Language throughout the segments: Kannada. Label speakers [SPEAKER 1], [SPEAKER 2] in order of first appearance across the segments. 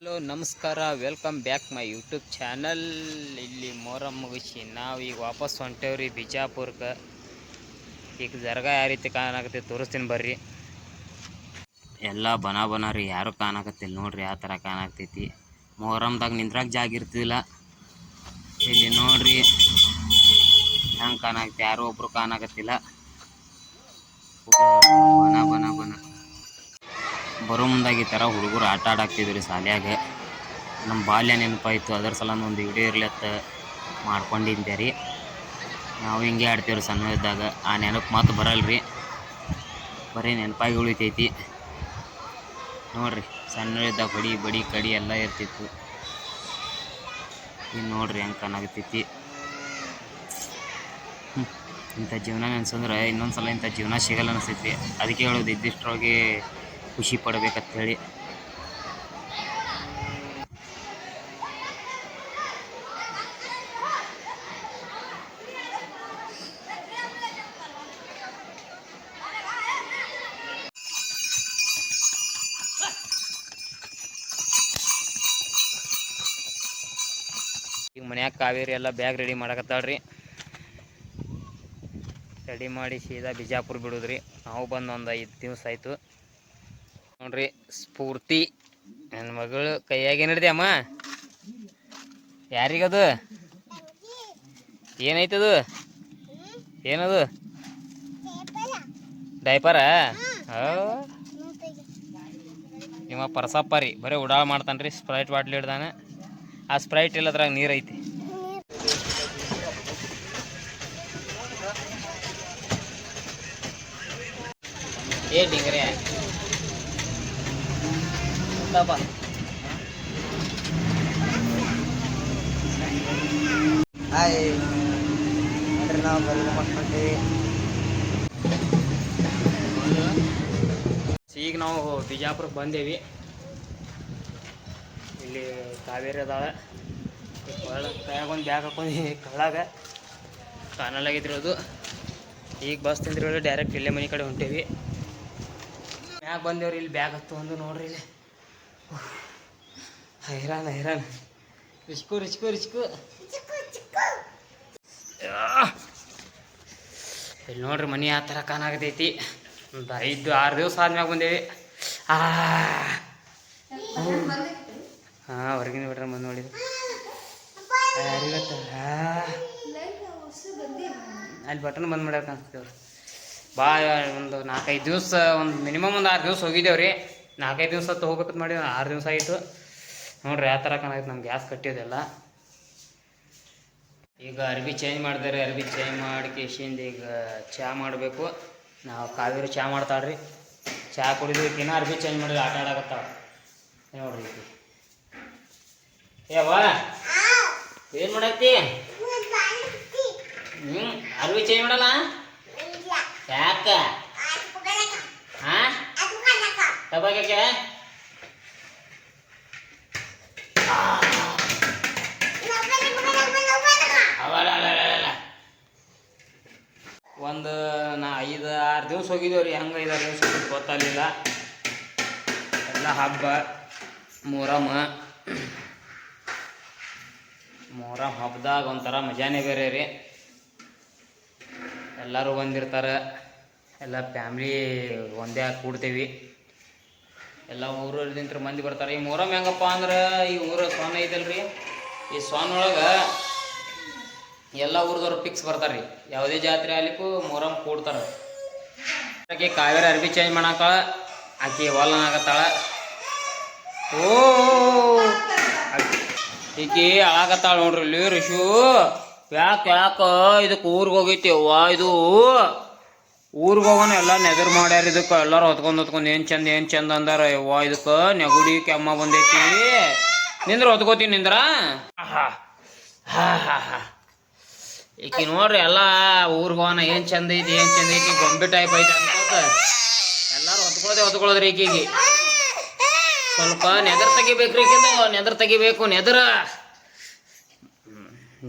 [SPEAKER 1] ಹಲೋ ನಮಸ್ಕಾರ, welcome back my YouTube channel. ಇಲ್ಲಿ ಮೊಹರಂ ಮುಗಿಸಿ ನಾವೀಗ ವಾಪಸ್ ಹೊಂಟೇವ್ರಿ ಬಿಜಾಪುರಕ್ಕೆ. ಈಗ ದರ್ಗಾ ಯಾವ ರೀತಿ ಕಾಣಕತ್ತಿ ತೋರಿಸ್ತೀನಿ ಬರ್ರಿ. ಎಲ್ಲ ಬನ ರೀ, ಯಾರು ಕಾಣಕತ್ತಿಲ್ಲ ನೋಡ್ರಿ. ಯಾವ ಥರ ಕಾಣಕತ್ತೈತಿ. ಮೊಹರಂದಾಗ ನಿಂದ್ರಾಗ ಜಾಗ ಇರ್ತಿಲ್ಲ. ಇಲ್ಲಿ ನೋಡ್ರಿ ಹೆಂಗೆ ಕಾಣಕತ್ತಿ, ಯಾರು ಒಬ್ರು ಕಾಣಕತ್ತಿಲ್ಲ. ಬನ ಬರೋ ಮುಂದಾಗಿ ಈ ಥರ ಹುಡುಗರು ಆಟ ಆಡಾಕ್ತಿದ್ರಿ ಶಾಲ್ಯಾಗ. ನಮ್ಮ ಬಾಲ್ಯ ನೆನಪಾಯಿತು, ಅದರ ಸಲ ಒಂದು ವಿಡಿಯೋ ಇರ್ಲತ್ತ ಮಾಡ್ಕೊಂಡಿದ್ದೆ ರೀ. ನಾವು ಹಿಂಗೆ ಆಡ್ತೀವ್ರಿ ಸಣ್ಣ ಇದ್ದಾಗ. ಆ ನೆನಪು ಮಾತು ಬರಲ್ರಿ, ಬರೀ ನೆನಪಾಗಿ ಉಳಿತೈತಿ ನೋಡ್ರಿ. ಸಣ್ಣ ಇದ್ದಾಗ ಹೊಡಿ ಬಡಿ ಕಡಿ ಎಲ್ಲ ಇರ್ತಿತ್ತು. ಇನ್ನು ನೋಡ್ರಿ ಹೆಂಗೆ ಕಾಣಾಕತ್ತೈತಿ. ಇಂಥ ಜೀವನ ನೆನ್ಸಂದ್ರೆ ಇನ್ನೊಂದು ಸಲ ಇಂಥ ಜೀವನ ಸಿಗಲ್ಲ ಅನಿಸ್ತೈತಿ. ಅದಕ್ಕೆ ಹೇಳೋದು, ಇದ್ದಿಷ್ಟರೊಳಗೆ ಖುಷಿ ಪಡ್ಬೇಕಂತೇಳಿ. ಈಗ ಮನ್ಯಾಗ ಕಾವೇರಿ ಎಲ್ಲ ಬ್ಯಾಗ್ ರೆಡಿ ಮಾಡಕತ್ತಾಳ್ರಿ. ರೆಡಿ ಮಾಡಿ ಸೀದಾ ಬಿಜಾಪುರ ಬಿಡೋದ್ರಿ. ನಾವು ಬಂದು ಒಂದು 5 ದಿವಸ ಆಯಿತು ನೋಡ್ರಿ. ಸ್ಫೂರ್ತಿ ನನ್ನ ಮಗಳು ಕೈಯಾಗ ಏನು ಹಿಡ್ದೆ ಅಮ್ಮ? ಯಾರಿಗದು? ಏನೈತದು? ಏನದು? ಡೈಪರ? ನಿಮ್ಮ ಪರಸಪ್ಪ ರೀ, ಬರೀ ಉಡಾಳ ಮಾಡ್ತಾನೆ ರೀ. ಸ್ಪ್ರೈಟ್ ಬಾಟ್ಲಿ ಹಿಡ್ದಾನೆ. ಆ ಸ್ಪ್ರೈಟ್ ಇಲ್ಲದ್ರಾಗ ನೀರು ಐತಿ. ಏ ಡಿಂಗ್ರೆ
[SPEAKER 2] ಹಾಯ್ ನೋಡ್ರಿ, ನಾವು ಬರಲು ಮಾಡ್ಕೊಂತೀವಿ.
[SPEAKER 1] ಈಗ ನಾವು ಬಿಜಾಪುರಕ್ಕೆ ಬಂದೇವಿ. ಇಲ್ಲಿ ಕಾವೇರಿ ಅದಾಳೆ. ಕೈಯಾಗ ಒಂದು ಬ್ಯಾಗ್ ಹಾಕೊಂಡು ಕಳ್ಳಾಗ ಕಾಣಲಾಗಿದ್ರಿ ಅದು. ಈಗ ಬಸ್ ತಿಂದ್ರಿ ಡೈರೆಕ್ಟ್ ಇಲ್ಲೇ ಮನೆ ಕಡೆ ಹೊಂಟೇವಿ. ಮ್ಯಾಗ ಬಂದೇವ್ರಿ. ಇಲ್ಲಿ ಬ್ಯಾಗ್ ಹತ್ತು ಒಂದು ನೋಡ್ರಿ. ಇಲ್ಲಿ ಹೈರಾಣ ರಿಚ್ಕು ಇಲ್ಲಿ ನೋಡ್ರಿ ಮನೆ ಆ ಥರ ಕಾಣಾಗತೈತಿ. ಒಂದು 5-6 ದಿವಸ ಆದ್ಮ್ಯಾಗ ಬಂದೇವಿ. ಹಾಂ, ಹೊರಗಿನ ಬಿಟ್ರೆ ಬಂದು ನೋಡಿದ್ರು. ಯಾರಿಗತ್ತ ಅಲ್ಲಿ ಬಟನ್ ಬಂದ್ ಮಾಡ್ಯಾರ ಕಾಣಿಸ್ತೇವ್ರಿ. ಒಂದು 4-5 ದಿವಸ, ಒಂದು ಮಿನಿಮಮ್ ಒಂದು 6 ದಿವಸ ಹೋಗಿದ್ದೇವ್ರಿ. 4-5 ದಿವಸ ಹೋಗ್ಬೇಕಂತ ಮಾಡಿ 6 ದಿವಸ ಆಯಿತು ನೋಡ್ರಿ. ಯಾವ ಥರ ಕಾಣಾಯ್ತು ನಮ್ಮ ಗ್ಯಾಸ್ ಕಟ್ಟಿಯೋದೆಲ್ಲ. ಈಗ ಅರ್ಬಿ ಚೇಂಜ್ ಮಾಡಿದಾರೆ. ಅರ್ಬಿ ಚೇಂಜ್ ಮಾಡಿ ಕೇಶಿಂದ ಈಗ ಚಹಾ ಮಾಡಬೇಕು. ನಾವು ಕಾವೇರಿ ಚಹಾ ಮಾಡ್ತಾಳ್ರಿ. ಚಹಾ ಕುಡಿದ್ವಿ. ಇನ್ನೂ ಅರ್ಬಿ ಚೇಂಜ್ ಮಾಡಿದ್ರೆ ಆಟ ಆಡಕತ್ತಾವ ನೋಡ್ರಿ. ಏವ ಏನು ಮಾಡತ್ತಿ? ಅರ್ಬಿ ಚೇಂಜ್ ಮಾಡಲ್ಲ? ಯಾಕ? ಹಾಂ, ತಗೋಕೆ ಒಂದು 5-6 ದಿವಸ ಹೋಗಿದ್ದೇವ್ರಿ. ಹಂಗೆ 5-6 ದಿವಸ ಗೊತ್ತಾಗಲಿಲ್ಲ. ಎಲ್ಲ ಹಬ್ಬ ಮೊಹರಂ ಹಬ್ಬದಾಗ ಒಂಥರ ಮಜಾನೇ ಬೇರೆ ರೀ. ಎಲ್ಲರೂ ಬಂದಿರ್ತಾರೆ. ಎಲ್ಲ ಫ್ಯಾಮ್ಲಿ ಒಂದೇ ಕೂಡ್ತೀವಿ. ಎಲ್ಲ ಊರಲ್ಲಿಂತ್ರ ಮಂದಿ ಬರ್ತಾರೆ. ಈ ಮೊಹರಂ ಹೆಂಗಪ್ಪ ಅಂದ್ರೆ, ಈ ಊರ ಸೊನ್ನ ಐತಲ್ರಿ, ಈ ಸೊನ್ನೊಳಗೆ ಎಲ್ಲ ಊರದವ್ರು ಫಿಕ್ಸ್ ಬರ್ತಾರೆ ರೀ. ಯಾವುದೇ ಜಾತ್ರೆ ಆಗ್ಲಿಕ್ಕೂ ಮೊಹರಂ ಕೂಡ್ತಾರೆ. ಆಕೆ ಕಾವೇರಿ ಅರ್ಬಿ ಚೇಂಜ್ ಮಾಡಾಕ ಆಕೆ ಹೊಲನಾಗತ್ತಾಳ. ಈಕಿ ಅಳಾಗತ್ತಾಳ ನೋಡ್ರಿ. ಇಲ್ಲಿ ರಿಶು ಯಾಕೆ ಇದಕ್ಕೆ ಊರಿಗೆ ಹೋಗೈತಿ ಅವ್ವ. ಇದು ಊರಿಗೆ ಹೋಗೋಣ ಎಲ್ಲ ನೆದರ್ ಮಾಡ್ಯಾರ. ಇದಕ್ಕೆ ಎಲ್ಲರೂ ಹೊತ್ಕೊಂಡು ಏನು ಚಂದ ಅಂದಾರ. ಯವ್ವ ಇದಕ್ಕೆ ನೆಗುಡಿ ಕೆಮ್ಮ ಬಂದೈತಿ. ನಿಂದ್ರ ಹೊತ್ಕೋತೀನಿ ನಿಂದ್ರ. ಈಕಿ ನೋಡ್ರಿ ಎಲ್ಲ ಊರಿಗೆ ಹೋಗೋಣ ಏನು ಚಂದ ಐತಿ ಗೊಂಬೆ ಟೈಪ್ ಐತಿ ಅನ್ಕೋತ ಎಲ್ಲರೂ ಹೊತ್ಕೊಳ್ಳೋದ್ರಿ. ಈಕಿಗೆ ಸ್ವಲ್ಪ ನೆದರ್ ತೆಗಿಬೇಕ್ರಿ. ನೆದರ್ ತೆಗಿಬೇಕು.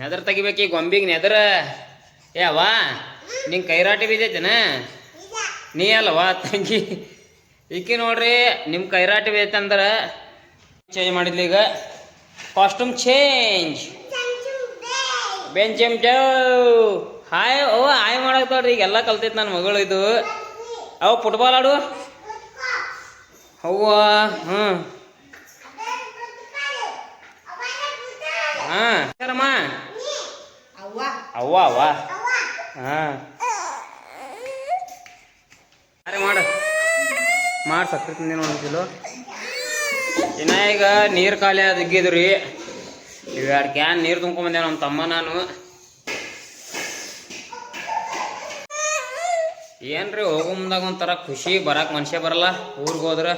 [SPEAKER 1] ನೆದರ್ ತೆಗಿಬೇಕು ಈ ಗೊಂಬಿಗೆ ನೆದರ. ಏವ ನಿಂಗೆ ಕೈರಾಟಿ ಬಿದ್ದೈತೇನ? ನೀ ಅಲ್ಲವಾ ತಂಗಿ? ಈಕಿ ನೋಡ್ರಿ, ನಿಮ್ಮ ಕೈರಾಟಿ ಬೇತಂದ್ರೆ ಚೇಂಜ್ ಮಾಡಿದ್ಲಿ ಈಗ ಕಾಸ್ಟ್ಯೂಮ್ ಚೇಂಜ್ ಬೆಂಚ್ ಹಾಯ್ ಓ ಹಾಯ್ ಮಾಡಕ್ತಾಳ್ರಿ ಈಗ ಎಲ್ಲ ಕಲ್ತೈತಿ ನನ್ನ ಮಗಳು ಇದು ಅವು ಫುಟ್ಬಾಲ್ ಆಡು ಅವ್ವ ಹ್ಞೂ ಹಾಂ ಸರಮ್ಮ ಅವ್ವ ಅವ್ವ ಹಾಂ ಅರೆ ಮಾಡು ಸಕ್ಕರೆ ತಿಂದೇನು ಒಂದು ಕಿಲೋ ಇನ್ನ ಈಗ ನೀರು ಖಾಲಿ ದಿಗ್ಗಿದ್ರು ರೀ ಇವೆರಡು ಕ್ಯಾನ್ ನೀರು ತುಂಬ್ಕೊಂಬಂದೆ ನಮ್ಮ ತಮ್ಮ ನಾನು ಏನ್ರಿ ಹೋಗೋ ಮುಂದಾಗ ಒಂಥರ ಖುಷಿ ಬರಕ್ಕೆ ಮನುಷ್ಯ ಬರಲ್ಲ ಊರಿಗೆ ಹೋದ್ರೆ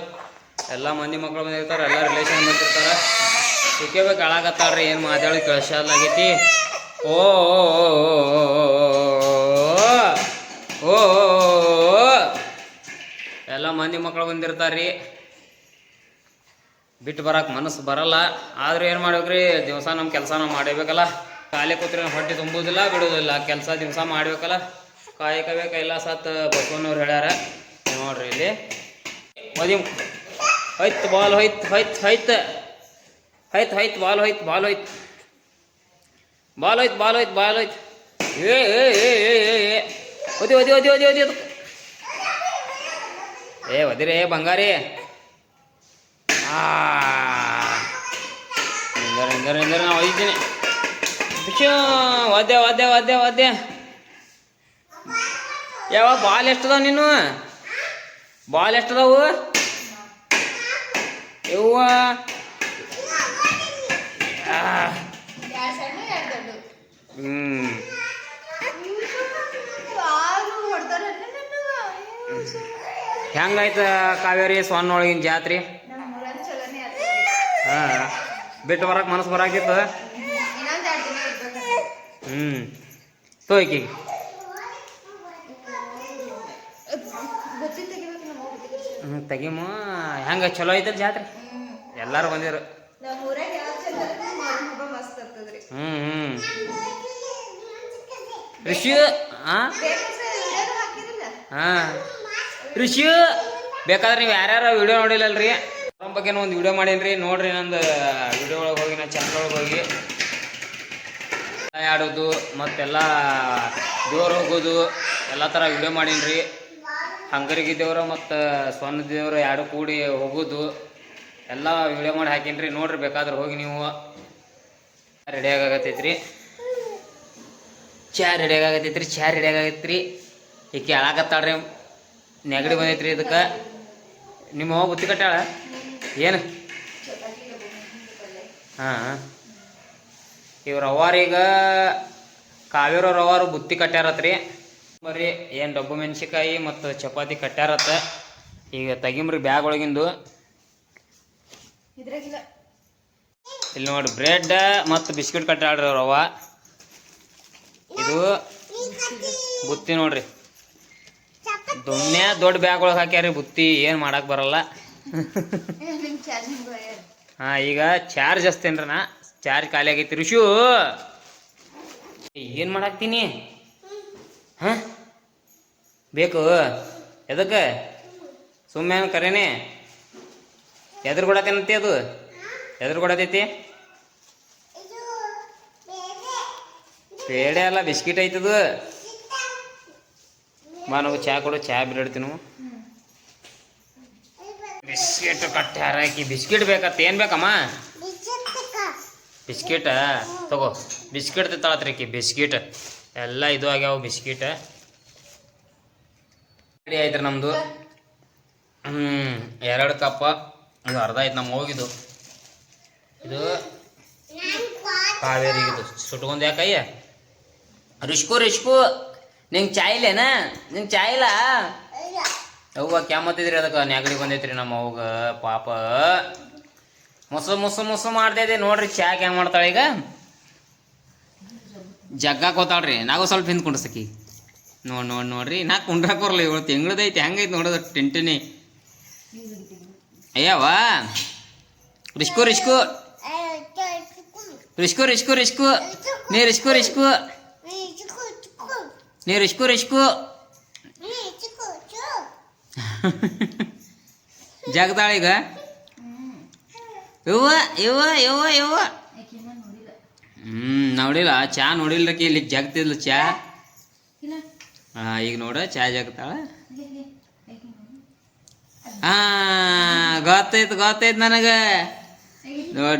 [SPEAKER 1] ಎಲ್ಲ ಮಂದಿ ಮಕ್ಕಳು ಬಂದಿರ್ತಾರೆ ಎಲ್ಲ ರಿಲೇಷನ್ ಬಂದಿರ್ತಾರೆ ಸಿಕ್ಕೇಬೇಕು ಹಾಳಾಗತ್ತಾಳ್ರಿ ಏನು ಮಾತಾಡಿ ಕಳ್ಸಾಗೈತಿ ಓ ಓ ಎಲ್ಲ ಮಂದಿ ಮಕ್ಕಳು ಬಂದಿರ್ತಾರ್ರಿ ಬಿಟ್ಟು ಬರಕ್ಕೆ ಮನಸ್ಸು ಬರಲ್ಲ ಆದ್ರೆ ಏನು ಮಾಡ್ಬೇಕ್ರಿ ದಿವಸ ನಮ್ಮ ಕೆಲಸ ನಾವು ಮಾಡಬೇಕಲ್ಲ ಖಾಲಿ ಕೂತ್ರೆ ಹೊಟ್ಟೆ ತುಂಬುವುದಿಲ್ಲ ಬಿಡೋದಿಲ್ಲ ಕೆಲಸ ದಿವಸ ಮಾಡ್ಬೇಕಲ್ಲ ಕಾಯಕವೇ ಕೈಲಾಸ ಅಂತ ಬಸವಣ್ಣವ್ರು ಹೇಳ್ಯಾರ ನೋಡ್ರಿ ಇಲ್ಲಿ ಮದಿ ಹೋಯ್ತು ಬಾಲ್ ಹೋಯ್ತು ಬಾಲ್ ಹೋಯ್ತು ಏ ಒದಿ ಒದಿರೇ ಬಂಗಾರಿ ಇಂದರ ನಾವು ಒಯ್ತೀನಿ ಒದ್ದೆ ಯಾವ ಬಾಲ್ ಎಷ್ಟದಾವ ನೀನು ಬಾಲ್ ಎಷ್ಟದಾವು ಯವ್ವ ಹೆಂಗಾಯ್ತು ಕಾವೇರಿ ಸೊನ್ನ ಒಳಗಿನ ಜಾತ್ರೆ ಹಾಂ ಬಿಟ್ಟು ಬರಕ್ಕೆ ಮನಸ್ಸು ಬರಾಕಿತ್ತು ತೋಯ್ಕಿ ತೆಗಿಮ ಹೆಂಗ ಚಲೋ ಐತದ ಜಾತ್ರೆ ಎಲ್ಲಾರು ಬಂದಿರು ಋಷಿ ಋಷಿ ಬೇಕಾದ್ರೆ ನೀವು ಯಾರ್ಯಾರ ವಿಡಿಯೋ ನೋಡಿಲ್ಲಲ್ರಿ ಅವ್ರ ಬಗ್ಗೆ ಒಂದು ವಿಡಿಯೋ ಮಾಡೀನಿ ನೋಡ್ರಿ ನಂದು ವಿಡಿಯೋ ಒಳಗೆ ಹೋಗಿ ನಾನು ಚಾನಲ್ ಒಳಗೆ ಹೋಗಿ ಆಡೋದು ಮತ್ತೆಲ್ಲ ದೇವ್ರು ಹೋಗೋದು ಎಲ್ಲ ಥರ ವಿಡಿಯೋ ಮಾಡೀನಿ ಹಂಗರಿಗೆ ದೇವ್ರು ಮತ್ತು ಸೊನ್ನ ದೇವ್ರು ಎರಡು ಕೂಡಿ ಹೋಗೋದು ಎಲ್ಲ ವಿಡಿಯೋ ಮಾಡಿ ಹಾಕೀನಿ ನೋಡ್ರಿ ಬೇಕಾದ್ರೆ ಹೋಗಿ ನೀವು ರೆಡಿ ಆಗತ್ತೈತ್ರಿ ಚಾ ರೆಡಿ ಆಗತ್ತೈತ್ರಿ ಈಕೆ ಹಾಳಾಕತ್ತಾಳ್ರಿ ನೆಗಡಿ ಬಂದೈತ್ರಿ ಇದಕ್ಕೆ ನಿಮ್ಮ ಹೋಗಿ ಬುತ್ತಿ ಕಟ್ಟಾಳ ಏನು ಹಾಂ ಇವ್ರ ಅವ್ವಾರೀಗ ಕಾವೇರವ್ರ ಅವ್ವಾರು ಬುತ್ತಿ ಕಟ್ಟ್ಯಾರತ್ರಿ ಬರ್ರಿ ಏನು ಡಬ್ಬು ಮೆಣಸಿಕಾಯಿ ಮತ್ತು ಚಪಾತಿ ಕಟ್ಟ್ಯಾರತ್ತ ಈಗ ತೆಗಿಮ್ರಿ ಬ್ಯಾಗ್ ಒಳಗಿಂದು ಇಲ್ಲಿ ನೋಡಿ ಬ್ರೆಡ್ ಮತ್ತು ಬಿಸ್ಕಿಟ್ ಕಟ್ಟಾಳ್ರಿ ಅವ್ರ ಅವ್ವ ಇದು ಬುತ್ತಿ ನೋಡ್ರಿ ದೊಡ್ಡ ಬ್ಯಾಗ್ ಒಳಗೆ ಹಾಕ್ಯಾರಿ ಬುತ್ತಿ ಏನು ಮಾಡಕ್ಕೆ ಬರಲ್ಲ ಹಾಂ ಈಗ ಚಾರ್ಜ್ ಹಚ್ತೇನ್ರಿ ನಾ ಚಾರ್ಜ್ ಖಾಲಿ ಆಗೈತಿ ಋಷು ಏನು ಮಾಡಾಕ್ತೀನಿ ಹಾಂ ಬೇಕು ಎದಕ್ಕೆ ಸುಮ್ಮನೆ ಕರೇನೆ ಎದುರು ಕೊಡತ್ತೇನಂತೆ ಅದು ಎದುರು ಕೊಡತೈತಿ ಪೇಡೆ ಅಲ್ಲ ಬಿಸ್ಕಿಟ್ ಐತದು ಬಾ ನಾವು ಚಹಾ ಕೊಡು ಚಹಾ ಬಿಡ್ತೀನಿ ಬಿಸ್ಕಿಟ್ ಕಟ್ಟ್ಯಾರ ಆಕಿ ಬಿಸ್ಕಿಟ್ ಬೇಕತ್ತ ಏನು ಬೇಕಮ್ಮ ಬಿಸ್ಕಿಟ ತಗೋ ಬಿಸ್ಕಿಟ್ ತಿಂತಾಳತ್ರಿ ಆಕಿ ಬಿಸ್ಕಿಟ್ ಎಲ್ಲ ಇದು ಆಗ್ಯಾವ ಬಿಸ್ಕಿಟ್ ರೆಡಿ ಆಯ್ತು ನಮ್ಮದು 2 ಕಪ್ಪ ಇದು ಅರ್ಧ ಆಯ್ತು ನಮ್ಮ ಹೋಗಿದ್ದು ಇದು ಕಾವೇರಿಗಿದು ಸುಟ್ಕೊಂಡು ಯಾಕಯ್ಯ ರಿಷ್ಕು ನಿಂಗೆ ಚಾಯ್ ಇಲ್ಲೇನ ನಿಂಗೆ ಚಾಯ್ ಇಲ್ಲ ಅವ್ವ ಕ್ಯಾಮತ್ತಿದ್ರಿ ಅದಕ್ಕೆ ನೆಗಡಿ ಬಂದೈತ್ರಿ ನಮ್ಮ ಅವ್ಗ ಪಾಪ ಮೊಸು ಮಾಡ್ತೈತೆ ನೋಡ್ರಿ ಚಾ ಹೆಂಗೆ ಮಾಡ್ತಾಳೆ ಈಗ ಜಗ್ಗಾಕ್ ಹೋತಾಳ್ರಿ ನಾವು ಸ್ವಲ್ಪ ಹಿಂದೆ ಕುಂಡ್ಸಕಿ ನೋಡ್ರಿ ನಾ ಕುಂಡ್ರಾಕ್ ಬರಲ್ಲ ಇವಳು ತಿಂಗಳದೈತಿ ಹೆಂಗೈತಿ ನೋಡೋದು ಟಿಂಟಿನಿ ಅಯ್ಯವ್ವ ರಿಷ್ಕು ನೀ ರಿಷ್ಕು ಜಗದಾಳೀಗ ಯವ್ವ ಯವ್ವ ಯವ್ವ ಯವ್ವ ನೋಡಿಲ್ಲ ಚಾ ನೋಡಿಲ್ರಕಿ ಇಲ್ಲಿ ಜಗ್ತಿದ್ಲು ಚಾ ಈಗ ನೋಡ ಚಾ ಜಗ್ತಾಳ ಗೊತ್ತೈತ್ ನನಗೆ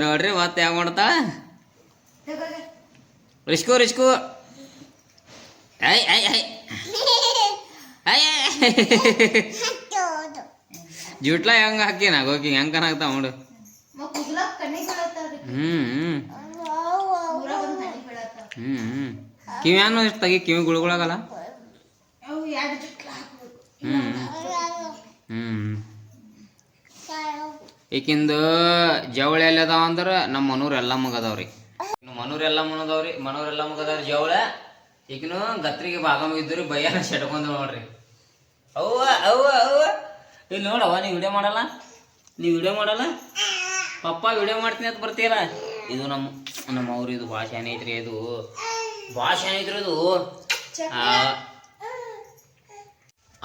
[SPEAKER 1] ನೋಡ್ರಿ ಮತ್ತೆ ಯಾವ ಮಾಡ್ತಾಳ ರಿಸ್ಕು ಐ ಐ ಐ ಐ ಜುಟ್ಲ ಹೆಂಗ ಹಾಕಿನ ಹೋಗಿ ಹೆಂಗ್ ಕನಾಗ್ತಾವ ನೋಡು ಕಿವ್ಯಾನು ಇಷ್ಟು ತೆಗಿ ಕಿವಿ ಗುಳುಗುಳಾಗಲ್ಲ ಈಕಿಂದು ಜವಳ ಎಲ್ಲಿ ಅದಾವ ಅಂದ್ರೆ ನಮ್ಮ ಮನೂರ್ ಎಲ್ಲ ಮುಗದವ್ರಿ ಮನೂರ್ ಎಲ್ಲ ಮುಗದವ್ರಿ ಜವಳ ಈಗಿನ ಗತ್ರಿಗೆ ಭಾಗ ಮುಗಿದ್ರಿ ಬಯ್ಯಾನ ಸೆಟ್ಕೊಂಡ್ ನೋಡ್ರಿ ಅವ್ವ ಅವ್ವ ಅವ್ವ ಇಲ್ಲಿ ನೋಡವ್ವ ನೀವು ವಿಡಿಯೋ ಮಾಡಲ್ಲ ಪಪ್ಪ ವಿಡಿಯೋ ಮಾಡ್ತೀನಿ ಅಂತ ಬರ್ತೀಯಲ್ಲ ಇದು ನಮ್ಮ ಅವ್ರು ಇದು ಭಾಷೆ ಏನೈತ್ರಿ ಇದು ಇದು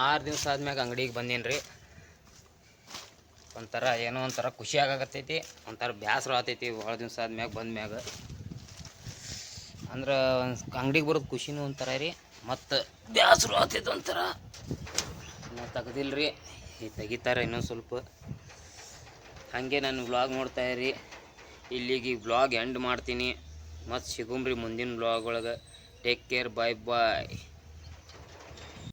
[SPEAKER 1] 6 ದಿವಸ ಆದ್ಮ್ಯಾಗ ಅಂಗಡಿಗೆ ಬಂದೀನಿ ಒಂಥರ ಏನೋ ಒಂಥರ ಖುಷಿ ಆಗತ್ತೈತಿ ಒಂಥರ ಬೇಸರ ಆಗ್ತೈತಿ ಭಾಳ ದಿವಸ ಆದ್ಮ್ಯಾಗ ಬಂದ್ಮ್ಯಾಗ ಅಂದ್ರೆ ಅಂಗಡಿಗೆ ಬರೋದು ಖುಷಿನೂ ಒಂಥರ ರೀ ಮತ್ತು ಬೇಸರ ಆಗ್ತೈತಿ ಒಂಥರ ಇನ್ನೂ ತೆಗ್ದಿಲ್ರಿ ತೆಗಿತಾರೆ ಇನ್ನೊಂದು ಸ್ವಲ್ಪ ಹಾಗೆ ನಾನು ವ್ಲಾಗ್ ನೋಡ್ತಾ ಇರಿ ಇಲ್ಲಿಗೆ ಈ ವ್ಲಾಗ್ ಎಂಡ್ ಮಾಡ್ತೀನಿ ಮತ್ತು ಸಿಗುಮ್ರಿ ಮುಂದಿನ ವ್ಲಾಗ್ ಒಳಗೆ ಟೇಕ್ ಕೇರ್ ಬಾಯ್